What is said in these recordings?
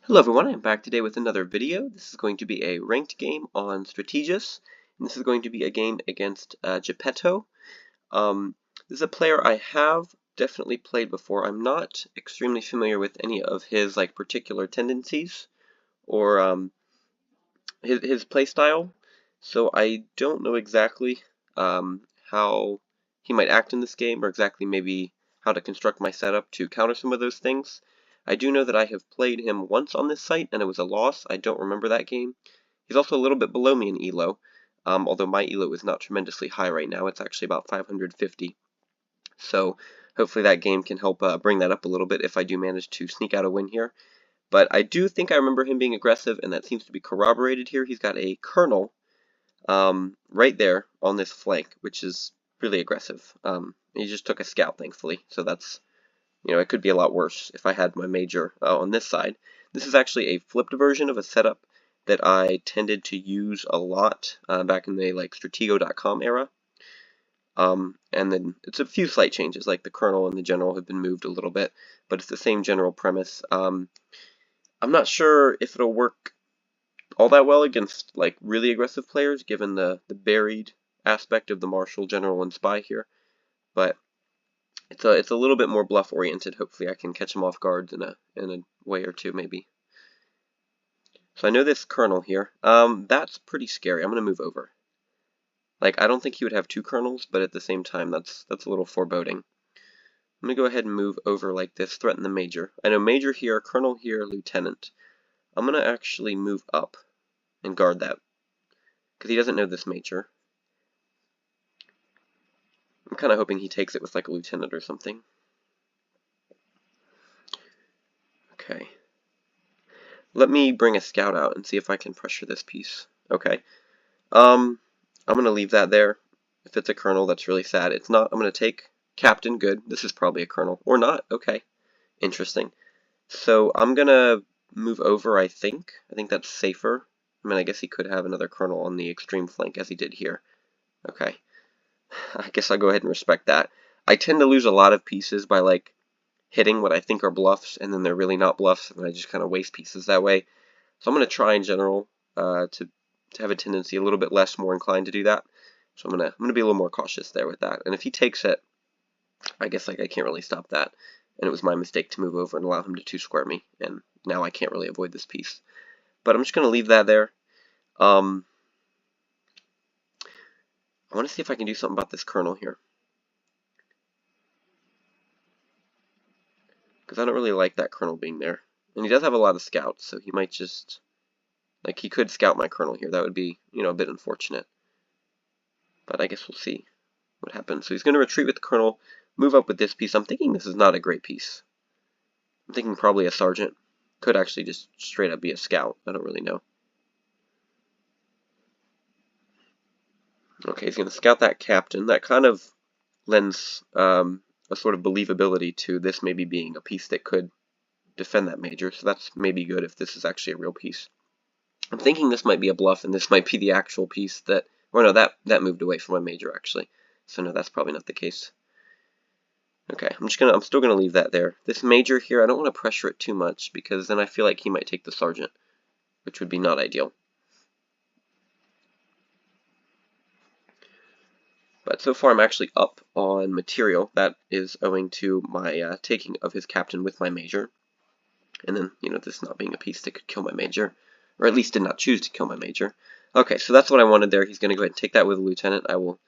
Hello everyone, I'm back today with another video. This is going to be a ranked game on Strategus, and this is going to be a game against gpet0. This is a player I have definitely played before. I'm not extremely familiar with any of his particular tendencies or his play style, so I don't know exactly how he might act in this game, or exactly maybe how to construct my setup to counter some of those things. I do know that I have played him once on this site, and it was a loss. I don't remember that game. He's also a little bit below me in ELO, although my ELO is not tremendously high right now. It's actually about 550. So hopefully that game can help bring that up a little bit if I do manage to sneak out a win here. But I do think I remember him being aggressive, and that seems to be corroborated here. He's got a Colonel right there on this flank, which is really aggressive. He just took a scout, thankfully, so that's, it could be a lot worse if I had my major on this side. This is actually a flipped version of a setup that I tended to use a lot back in the Stratego.com era. And then it's a few slight changes, like the Colonel and the General have been moved a little bit, but it's the same general premise. I'm not sure if it'll work all that well against really aggressive players, given the buried aspect of the Marshal, General, and Spy here. But it's a little bit more bluff oriented. Hopefully I can catch him off guard in a way or two maybe. So I know this Colonel here. That's pretty scary. I'm gonna move over. I don't think he would have two Colonels, but at the same time that's a little foreboding. I'm gonna go ahead and move over like this, threaten the Major. I know Major here, Colonel here, Lieutenant. I'm gonna actually move up and guard that, because he doesn't know this Major. I'm kind of hoping he takes it with a Lieutenant or something. Okay. Let me bring a scout out and see if I can pressure this piece. Okay. I'm gonna leave that there. If it's a Colonel, that's really sad. It's not. I'm gonna take Captain. Good. This is probably a Colonel. Or not. Okay. Interesting. So I'm gonna move over, I think. I think that's safer. I mean, I guess he could have another Colonel on the extreme flank, as he did here. Okay. I guess I'll go ahead and respect that. I tend to lose a lot of pieces by hitting what I think are bluffs, and then they're really not bluffs, and I just kind of waste pieces that way. So I'm going to try in general to have a tendency a little bit less, more inclined to do that. So I'm gonna be a little more cautious there with that. And if he takes it, I guess I can't really stop that. And it was my mistake to move over and allow him to two-square me, and now I can't really avoid this piece. But I'm just going to leave that there. I want to see if I can do something about this Colonel here, because I don't really like that Colonel being there. And he does have a lot of scouts, so he might just, he could scout my Colonel here. That would be, a bit unfortunate. But I guess we'll see what happens. So he's going to retreat with the Colonel, move up with this piece. I'm thinking this is not a great piece. I'm thinking probably a Sergeant. Could actually just straight up be a Scout. I don't really know. Okay, he's going to scout that Captain. That kind of lends a sort of believability to this maybe being a piece that could defend that Major. So that's maybe good if this is actually a real piece. I'm thinking this might be a bluff, and this might be the actual piece that, or no, that moved away from my Major actually. So no, that's probably not the case. Okay, I'm still gonna leave that there. This Major here, I don't want to pressure it too much, because then I feel like he might take the Sergeant, which would be not ideal. But so far I'm actually up on material. That is owing to my taking of his Captain with my Major. And then, this not being a piece that could kill my Major, or at least did not choose to kill my Major. Okay, so that's what I wanted there. He's going to go ahead and take that with a Lieutenant. I will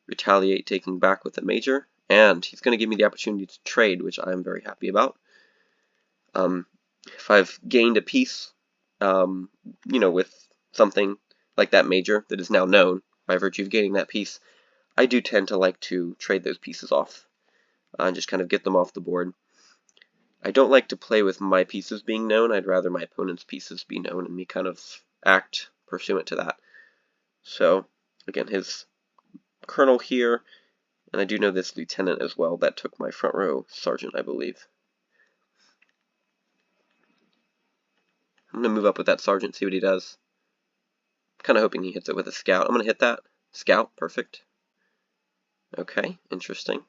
retaliate, taking back with the Major, and he's going to give me the opportunity to trade, which I'm very happy about. If I've gained a piece, with something like that Major that is now known by virtue of gaining that piece, I do tend to like to trade those pieces off and just kind of get them off the board. I don't like to play with my pieces being known. I'd rather my opponent's pieces be known and me kind of act pursuant to that. So, again, his Colonel here, and I do know this Lieutenant as well. That took my front row Sergeant, I believe. I'm going to move up with that Sergeant, see what he does. Kind of hoping he hits it with a Scout. I'm going to hit that. Scout, perfect. Okay, interesting.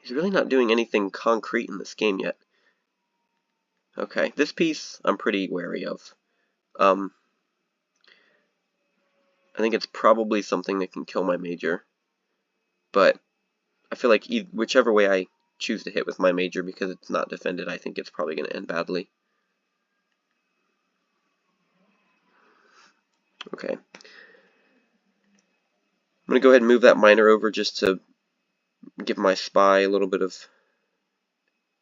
He's really not doing anything concrete in this game yet. Okay, this piece I'm pretty wary of. I think it's probably something that can kill my major, but I feel like whichever way I choose to hit with my major, because it's not defended, I think it's probably going to end badly. Okay. I'm going to go ahead and move that minor over just to give my spy a little bit of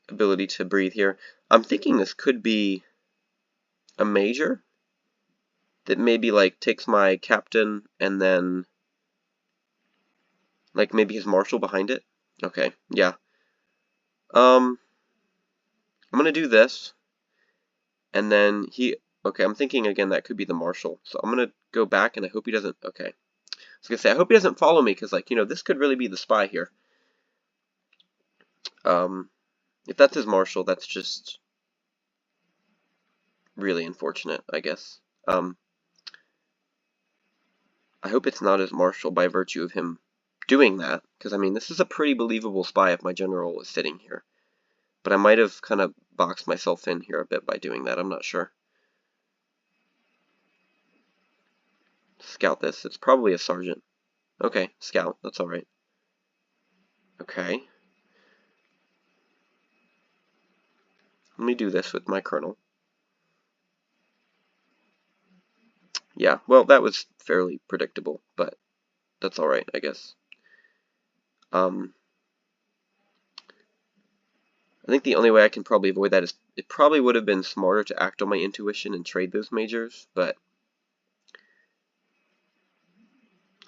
ability to breathe here. I'm thinking this could be a major that maybe like takes my captain and then like maybe his marshal behind it. Okay, yeah. I'm gonna do this, and then okay, I'm thinking again that could be the marshal. So I'm gonna go back, and I hope he doesn't. Okay, I was gonna say I hope he doesn't follow me, because like this could really be the spy here. If that's his marshal, that's just really unfortunate, I guess. I hope it's not his marshal by virtue of him doing that, because I mean this is a pretty believable spy if my general was sitting here. But I might have kind of boxed myself in here a bit by doing that, I'm not sure. Scout this, it's probably a sergeant. Okay, scout, that's alright. Okay. Let me do this with my colonel. Yeah, well, that was fairly predictable, but that's alright, I guess. I think the only way I can probably avoid that is it probably would have been smarter to act on my intuition and trade those majors, but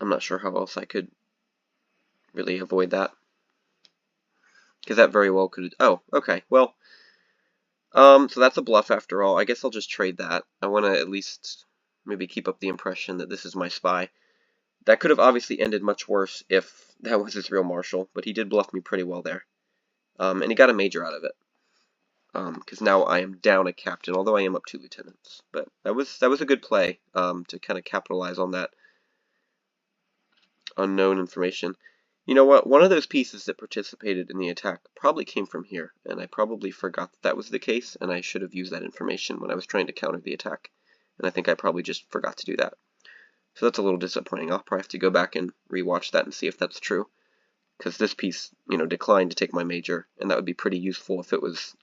I'm not sure how else I could really avoid that. Because that very well could... Oh, okay, well... so that's a bluff after all. I guess I'll just trade that. I want to at least maybe keep up the impression that this is my spy. That could have obviously ended much worse if that was his real marshal, but he did bluff me pretty well there. And he got a major out of it. Because now I am down a captain, although I am up 2 lieutenants. But that was a good play to kind of capitalize on that unknown information. You know what? One of those pieces that participated in the attack probably came from here, and I probably forgot that that was the case, and I should have used that information when I was trying to counter the attack. And I think I probably just forgot to do that. So that's a little disappointing. I'll probably have to go back and rewatch that and see if that's true. Because this piece, declined to take my major, and that would be pretty useful if it was,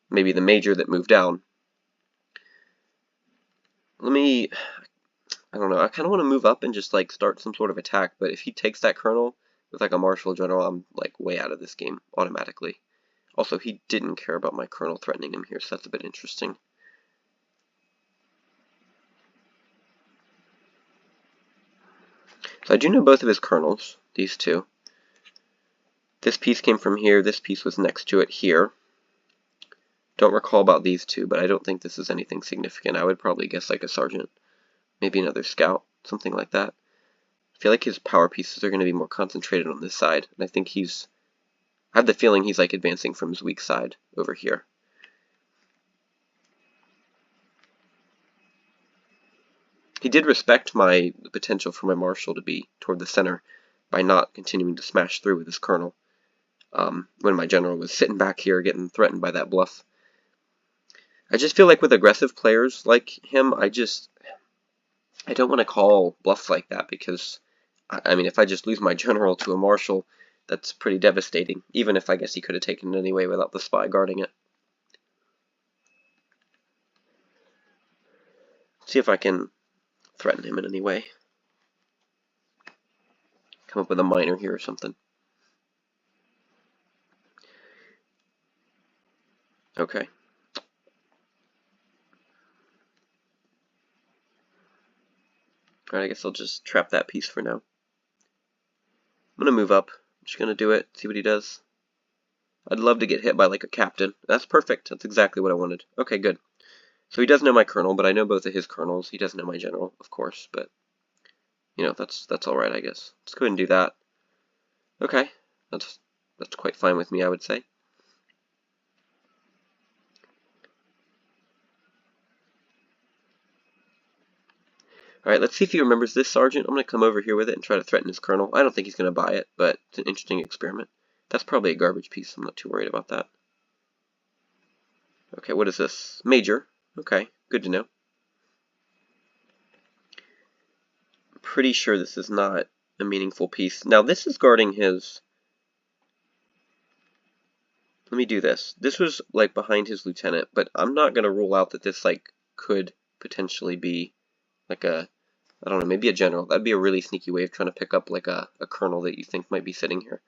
maybe the major that moved down. I don't know, I kind of want to move up and just like start some sort of attack, but if he takes that colonel with like a marshal general, I'm like way out of this game automatically. Also, he didn't care about my colonel threatening him here, so that's a bit interesting. So I do know both of his colonels, these two. This piece came from here, this piece was next to it here. Don't recall about these two, but I don't think this is anything significant. I would probably guess like a sergeant, maybe another scout, something like that. I feel like his power pieces are going to be more concentrated on this side, and I think I have the feeling he's like advancing from his weak side over here. He did respect the potential for my marshal to be toward the center by not continuing to smash through with his colonel when my general was sitting back here getting threatened by that bluff. I just feel like with aggressive players like him, I don't want to call bluffs like that, because I mean, if I just lose my general to a marshal, that's pretty devastating, even if I guess he could have taken it anyway without the spy guarding it. See if I can threaten him in any way. Come up with a minor here or something. Okay. Alright, I guess I'll just trap that piece for now. I'm gonna move up. I'm just gonna do it, see what he does. I'd love to get hit by like a captain. That's perfect. That's exactly what I wanted. Okay, good. So he does know my colonel, but I know both of his colonels. He doesn't know my general, of course, but that's alright, I guess. Let's go ahead and do that. Okay. That's quite fine with me, I would say. Alright, let's see if he remembers this sergeant. I'm going to come over here with it and try to threaten his colonel. I don't think he's going to buy it, but it's an interesting experiment. That's probably a garbage piece. I'm not too worried about that. Okay, what is this? Major. Okay, good to know. Pretty sure this is not a meaningful piece. Now this is guarding his... Let me do this. This was like behind his lieutenant, but I'm not going to rule out that this like could potentially be like a, I don't know, maybe a general. That'd be a really sneaky way of trying to pick up like a colonel that you think might be sitting here.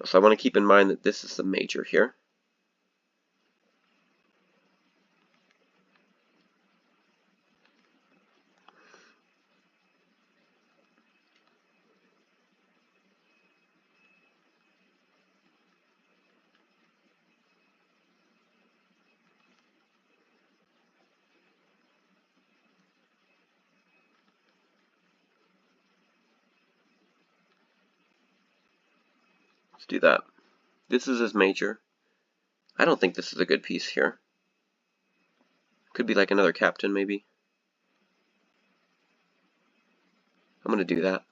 So I want to keep in mind that this is the major here. Let's do that. This is his major. I don't think this is a good piece here. Could be like another captain, maybe. I'm going to do that.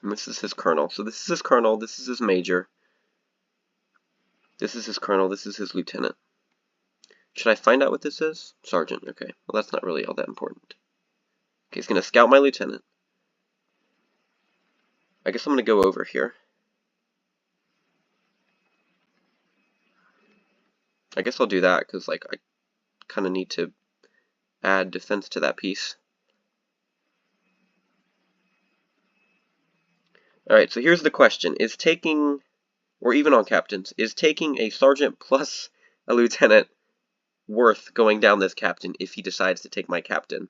And this is his colonel. So this is his colonel, this is his major. This is his colonel, this is his lieutenant. Should I find out what this is? Sergeant, okay. Well, that's not really all that important. Okay, he's going to scout my lieutenant. I guess I'm going to go over here. I guess I'll do that because like I kind of need to add defense to that piece. Alright, so here's the question. Is taking, or even on captains, is taking a sergeant plus a lieutenant worth going down this captain if he decides to take my captain?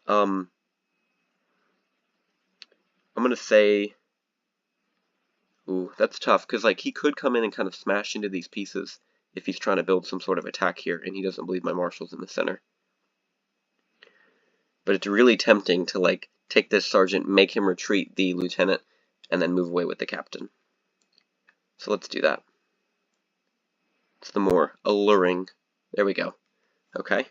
I'm going to say, ooh, that's tough, because like he could come in and kind of smash into these pieces if he's trying to build some sort of attack here and he doesn't believe my marshal's in the center. But it's really tempting to like take this sergeant, make him retreat the lieutenant, and then move away with the captain. So let's do that. It's the more alluring. There we go. Okay.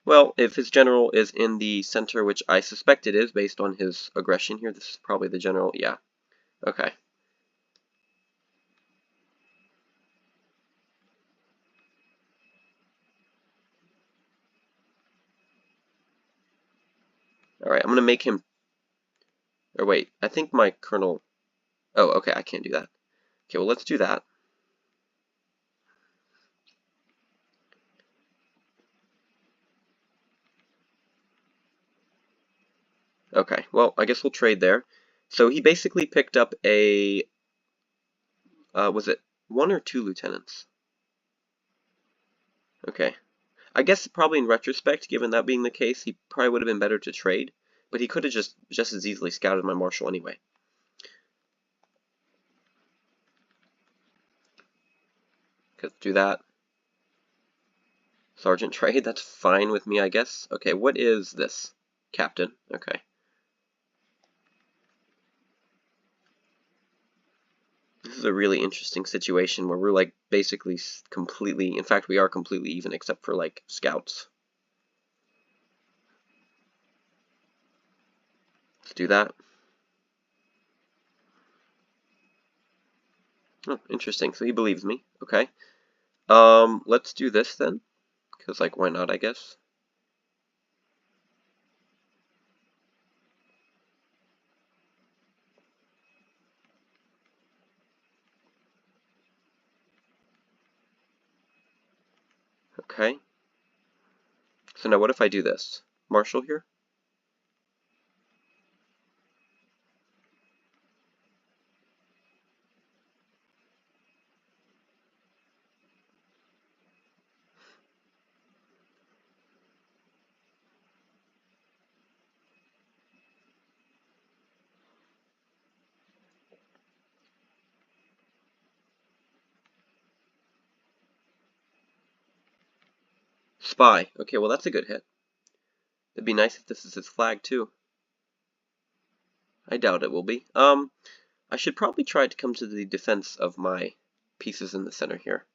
Well, if his general is in the center, which I suspect it is based on his aggression here, this is probably the general. Yeah. Okay. Alright, I'm going to make him... Or wait, I think my colonel... Oh, okay, I can't do that. Okay, well, let's do that. Okay, well, I guess we'll trade there. So he basically picked up a... was it 1 or 2 lieutenants? Okay. I guess probably in retrospect, given that being the case, he probably would have been better to trade. But he could have just as easily scouted my marshal anyway. Let's do that. Sergeant trade, that's fine with me, I guess. Okay, what is this? Captain, okay. This is a really interesting situation where we're like basically completely, in fact we are completely even except for like scouts. Let's do that. Oh, interesting, so he believes me, okay. Let's do this then, because like why not, I guess. Okay. So now what if I do this? Marshal here? Spy. Okay, well that's a good hit. It'd be nice if this is his flag too. I doubt it will be. I should probably try to come to the defense of my pieces in the center here.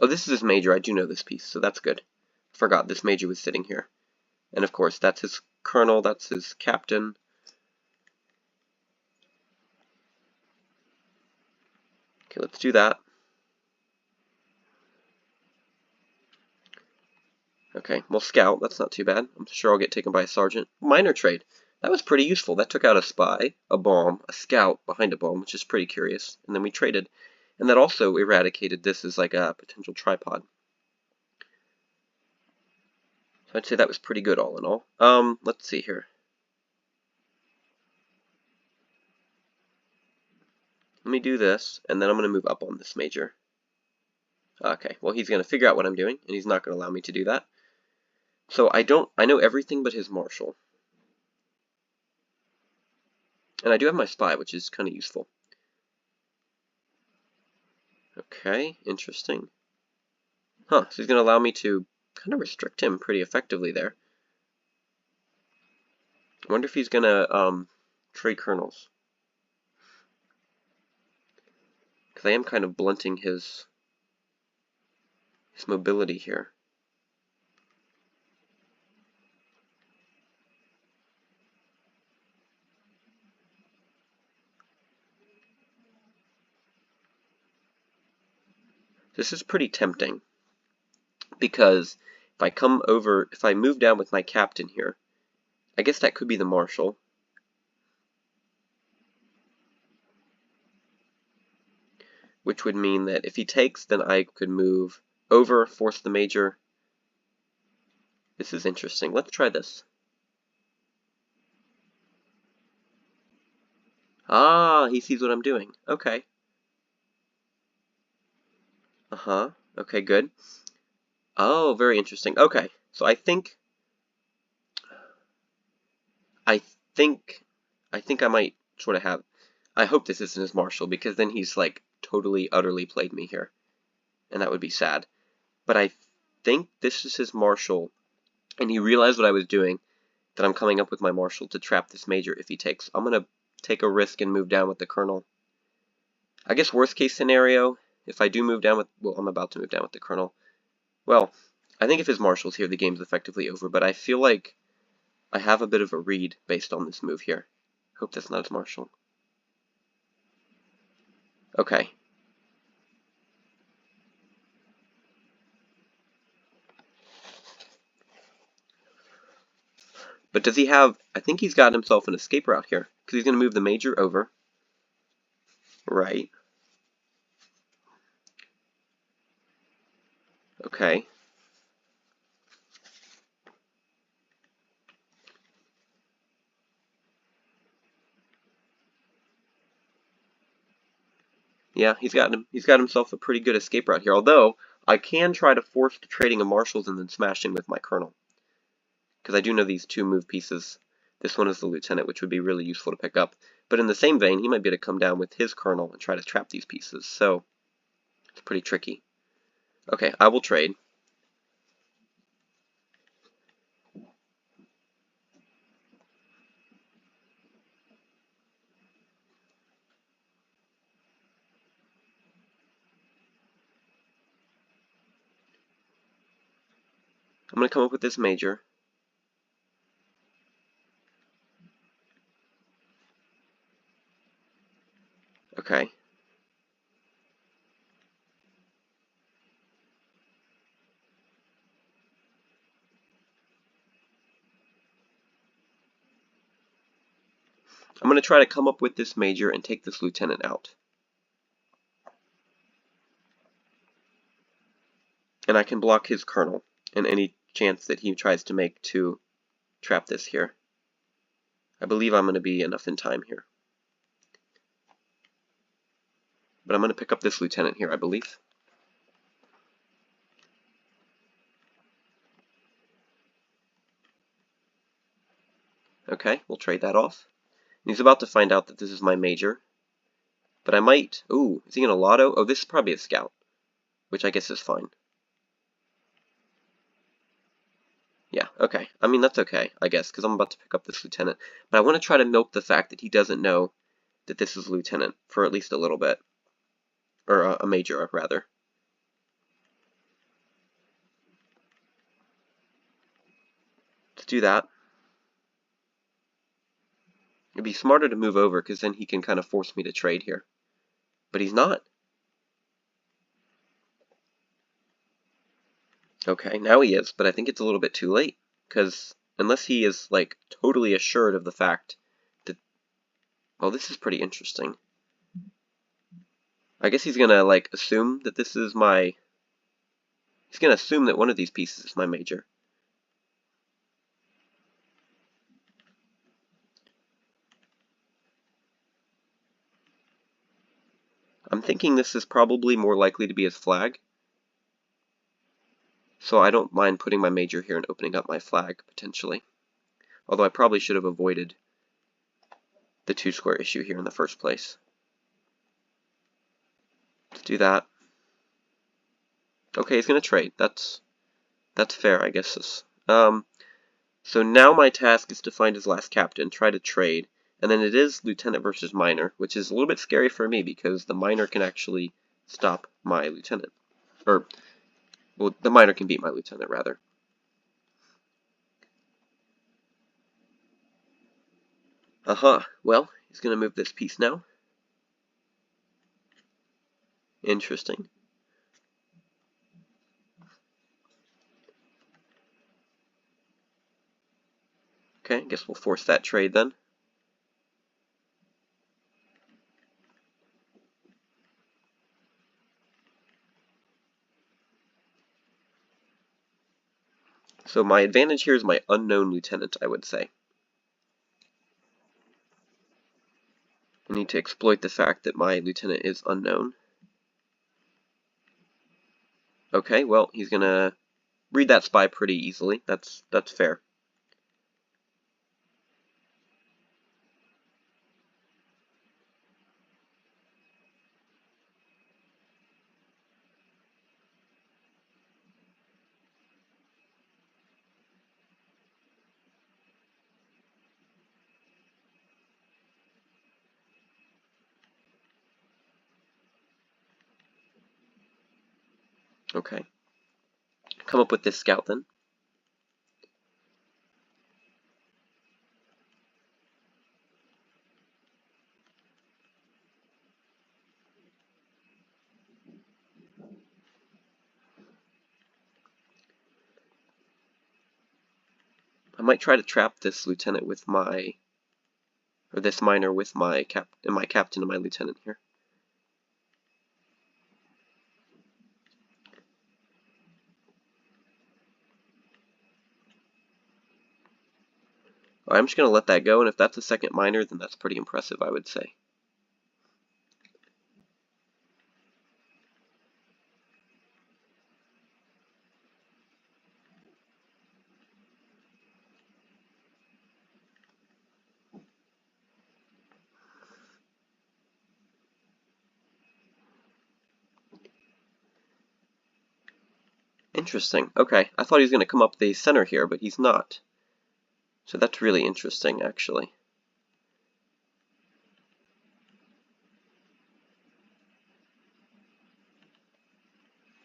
Oh, this is his major. I do know this piece, so that's good. Forgot this major was sitting here. And of course, that's his colonel, that's his captain. Okay, let's do that. Okay, well, scout, that's not too bad. I'm sure I'll get taken by a sergeant. Minor trade. That was pretty useful. That took out a spy, a bomb, a scout behind a bomb, which is pretty curious. And then we traded. And that also eradicated this as like a potential tripod. So I'd say that was pretty good all in all. Let's see here. Let me do this, and then I'm going to move up on this major. Okay, well, he's going to figure out what I'm doing, and he's not going to allow me to do that. So I know everything but his marshal. And I do have my spy, which is kind of useful. Okay, interesting. Huh, so he's going to allow me to kind of restrict him pretty effectively there. I wonder if he's going to trade colonels. Because I am kind of blunting his mobility here. This is pretty tempting, because if I move down with my captain here, I guess that could be the marshal. Which would mean that if he takes, then I could move over, force the major. This is interesting. Let's try this. Ah, he sees what I'm doing. Okay. Uh-huh. Okay, good. Oh, very interesting. Okay, so I think I might sort of have. I hope this isn't his marshal, because then he's like totally, utterly played me here, and that would be sad. But I think this is his marshal, and he realized what I was doing, that I'm coming up with my marshal to trap this major if he takes. I'm gonna take a risk and move down with the colonel. I guess worst case scenario, if I do move down with, well, I'm about to move down with the colonel. Well, I think if his marshal's here, the game's effectively over, but I feel like I have a bit of a read based on this move here. Hope that's not his marshal. Okay. But does he have, I think he's got himself an escape route here, because he's going to move the major over. Right. Okay. Yeah, he's got himself a pretty good escape route here. Although I can try to force the trading of marshals and then smash in with my colonel, because I do know these two move pieces. This one is the lieutenant, which would be really useful to pick up. But in the same vein, he might be able to come down with his colonel and try to trap these pieces. So it's pretty tricky. Okay, I will trade. I'm going to come up with this major. Okay. I'm going to try to come up with this major and take this lieutenant out. And I can block his colonel and any chance that he tries to make to trap this here. I believe I'm going to be enough in time here. But I'm going to pick up this lieutenant here, I believe. Okay, we'll trade that off. And he's about to find out that this is my major. But I might... Ooh, is he going to lotto? Oh, this is probably a scout, which I guess is fine. Yeah, okay. I mean, that's okay, I guess, because I'm about to pick up this lieutenant. But I want to try to milk the fact that he doesn't know that this is lieutenant for at least a little bit. Or a major, rather. do that. It'd be smarter to move over, because then he can kind of force me to trade here. But he's not. Okay, now he is, but I think it's a little bit too late, because unless he is, like, totally assured of the fact that... Well, this is pretty interesting. I guess he's gonna, like, assume that this is my... He's gonna assume that one of these pieces is my major. I'm thinking this is probably more likely to be his flag. So I don't mind putting my major here and opening up my flag, potentially. Although I probably should have avoided the 2-square issue here in the first place. Let's do that. Okay, he's going to trade. That's fair, I guess. So now my task is to find his last captain, try to trade, and then it is lieutenant versus minor, which is a little bit scary for me because the minor can actually stop my lieutenant. Or, well, the minor can beat my lieutenant, rather. Well, he's going to move this piece now. Interesting. Okay, I guess we'll force that trade then. So my advantage here is my unknown lieutenant, I would say. I need to exploit the fact that my lieutenant is unknown. Okay, well, he's gonna read that spy pretty easily. That's fair. Okay. Come up with this scout then. I might try to trap this lieutenant with my, or this minor with my captain and my lieutenant here. I'm just gonna let that go, and if that's a second minor, then that's pretty impressive, I would say. Interesting. Okay, I thought he was going to come up the center here, but he's not. So that's really interesting, actually.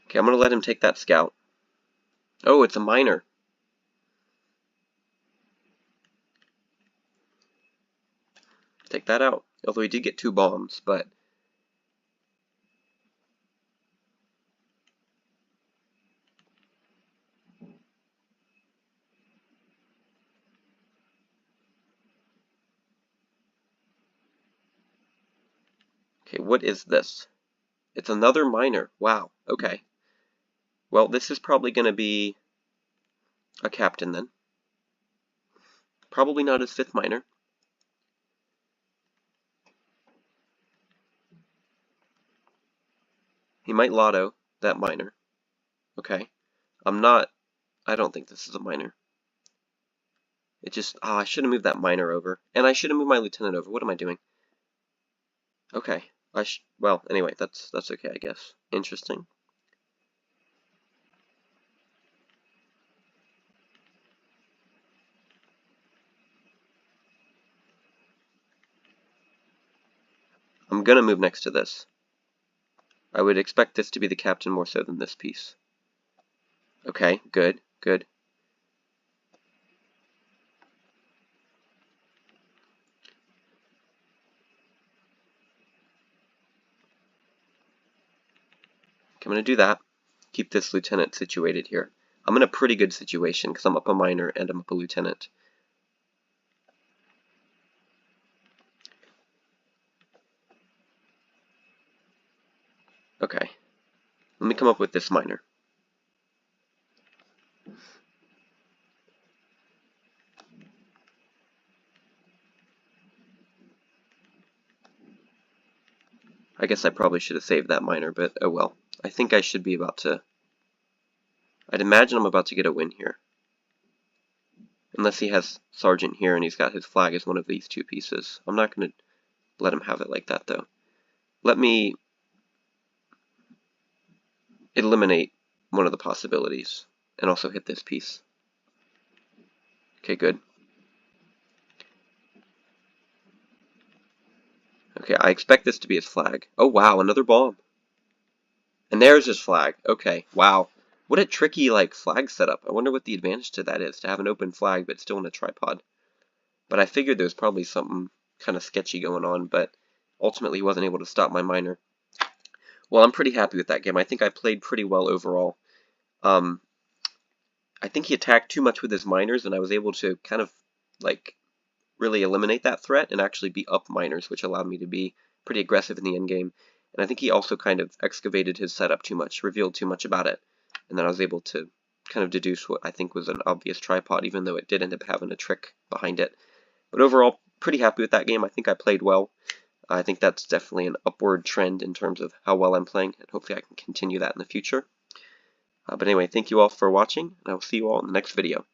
Okay, I'm going to let him take that scout. Oh, it's a minor. Take that out. Although he did get 2 bombs, but... Okay, what is this? It's another minor. Wow, okay. Well, this is probably going to be a captain then. Probably not his 5th minor. He might lotto that minor. Okay. I don't think this is a minor. It just, I should have moved that minor over. And I should have moved my lieutenant over. What am I doing? Okay. Well, anyway, that's okay, I guess. Interesting. I'm gonna move next to this. I would expect this to be the captain more so than this piece. Okay, good, good. I'm going to do that. Keep this lieutenant situated here. I'm in a pretty good situation because I'm up a minor and I'm up a lieutenant. Okay, let me come up with this minor. I guess I probably should have saved that minor, but oh well. I think I should be about to... I'd imagine I'm about to get a win here. Unless he has Sergeant here and he's got his flag as one of these two pieces. I'm not going to let him have it like that, though. Let me eliminate one of the possibilities and also hit this piece. Okay, good. Okay, I expect this to be his flag. Oh wow, another bomb. And there's his flag. Okay, wow. What a tricky, flag setup. I wonder what the advantage to that is, to have an open flag but still in a tripod. But I figured there was probably something kind of sketchy going on, but ultimately he wasn't able to stop my minor. Well, I'm pretty happy with that game. I think I played pretty well overall. I think he attacked too much with his minors, and I was able to kind of, really eliminate that threat and actually be up minors, which allowed me to be pretty aggressive in the endgame. And I think he also kind of excavated his setup too much, revealed too much about it, and then I was able to kind of deduce what I think was an obvious tripod, even though it did end up having a trick behind it. But overall, pretty happy with that game. I think I played well. I think that's definitely an upward trend in terms of how well I'm playing, and hopefully I can continue that in the future. But anyway, thank you all for watching, and I will see you all in the next video.